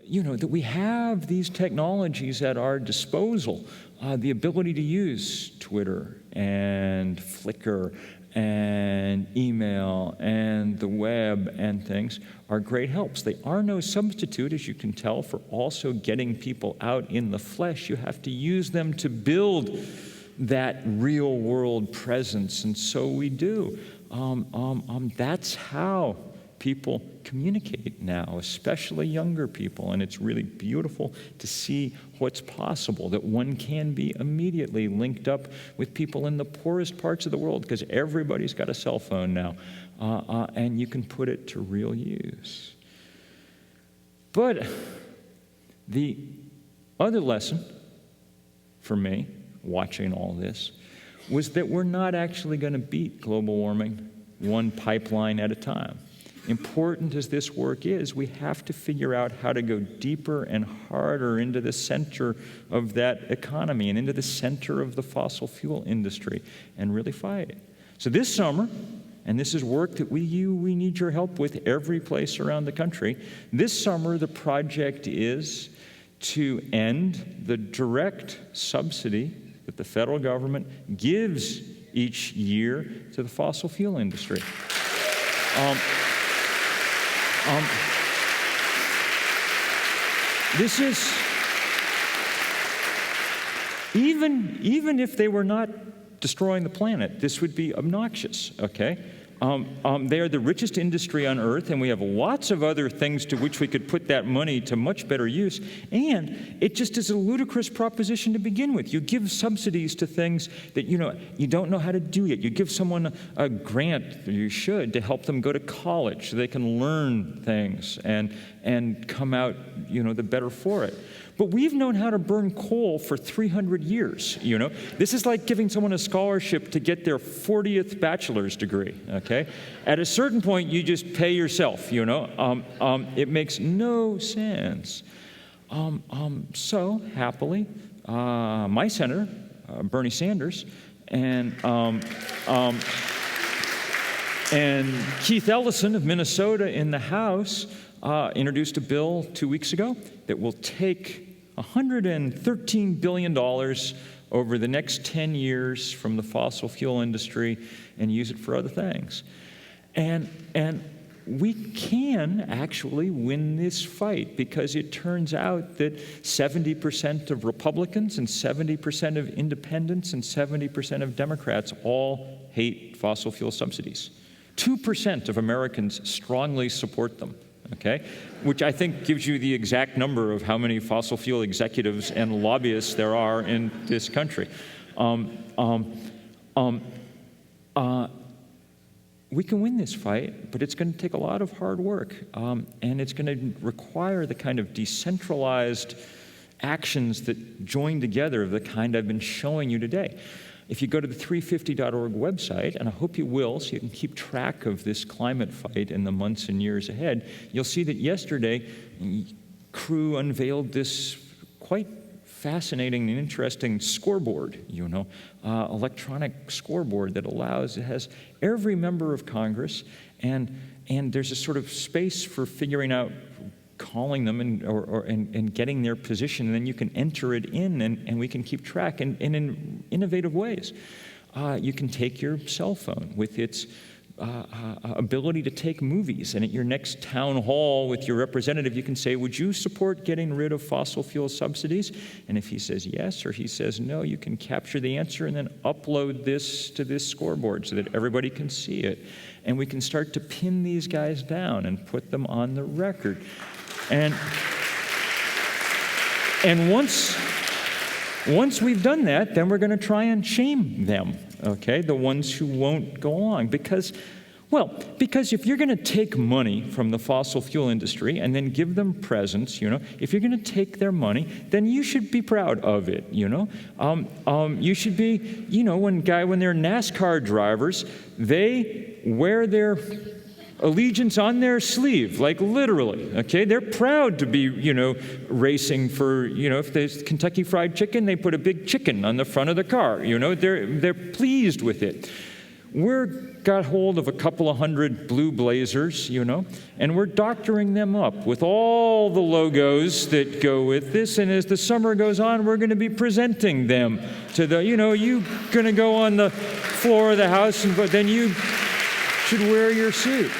that we have these technologies at our disposal. The ability to use Twitter and Flickr and email and the web and things are great helps. They are no substitute, as you can tell, for also getting people out in the flesh. You have to use them to build that real world presence, and so we do. That's how people communicate now, especially younger people, and it's really beautiful to see what's possible, that one can be immediately linked up with people in the poorest parts of the world, because everybody's got a cell phone now, and you can put it to real use. But the other lesson for me, watching all this, was that we're not actually going to beat global warming one pipeline at a time. Important as this work is, we have to figure out how to go deeper and harder into the center of that economy and into the center of the fossil fuel industry and really fight it. So this summer, and this is work that we need your help with every place around the country, this summer the project is to end the direct subsidy that the federal government gives each year to the fossil fuel industry. This is, even if they were not destroying the planet, this would be obnoxious, okay? They are the richest industry on Earth, and we have lots of other things to which we could put that money to much better use, and it just is a ludicrous proposition to begin with. You give subsidies to things that you don't know how to do yet. You give someone a grant, you should, to help them go to college so they can learn things and come out the better for it. But we've known how to burn coal for 300 years, This is like giving someone a scholarship to get their 40th bachelor's degree, okay? At a certain point, you just pay yourself, It makes no sense. So, happily, my senator, Bernie Sanders, and Keith Ellison of Minnesota in the House introduced a bill 2 weeks ago that will take $113 billion over the next 10 years from the fossil fuel industry and use it for other things. And we can actually win this fight, because it turns out that 70% of Republicans and 70% of independents and 70% of Democrats all hate fossil fuel subsidies. 2% of Americans strongly support them. Okay, which I think gives you the exact number of how many fossil fuel executives and lobbyists there are in this country. We can win this fight, but it's going to take a lot of hard work, and it's going to require the kind of decentralized actions that join together of the kind I've been showing you today. If you go to the 350.org website, and I hope you will, so you can keep track of this climate fight in the months and years ahead, you'll see that yesterday, Crew unveiled this quite fascinating and interesting scoreboard, electronic scoreboard that it has every member of Congress, and there's a sort of space for figuring out, calling them and getting their position, and then you can enter it in, and we can keep track and in innovative ways. You can take your cell phone with its ability to take movies, and at your next town hall with your representative, you can say, would you support getting rid of fossil fuel subsidies? And if he says yes or he says no, you can capture the answer and then upload this to this scoreboard so that everybody can see it. And we can start to pin these guys down and put them on the record. And once we've done that, then we're going to try and shame them, okay, the ones who won't go along. Because if you're going to take money from the fossil fuel industry and then give them presents, if you're going to take their money, then you should be proud of it, You should be, when they're NASCAR drivers, they wear their allegiance on their sleeve, like literally, okay? They're proud to be, racing for, if there's Kentucky Fried Chicken, they put a big chicken on the front of the car, They're pleased with it. we're got hold of a couple of hundred blue blazers, and we're doctoring them up with all the logos that go with this. And as the summer goes on, we're going to be presenting them to the, you're going to go on the floor of the house, but then you should wear your suit.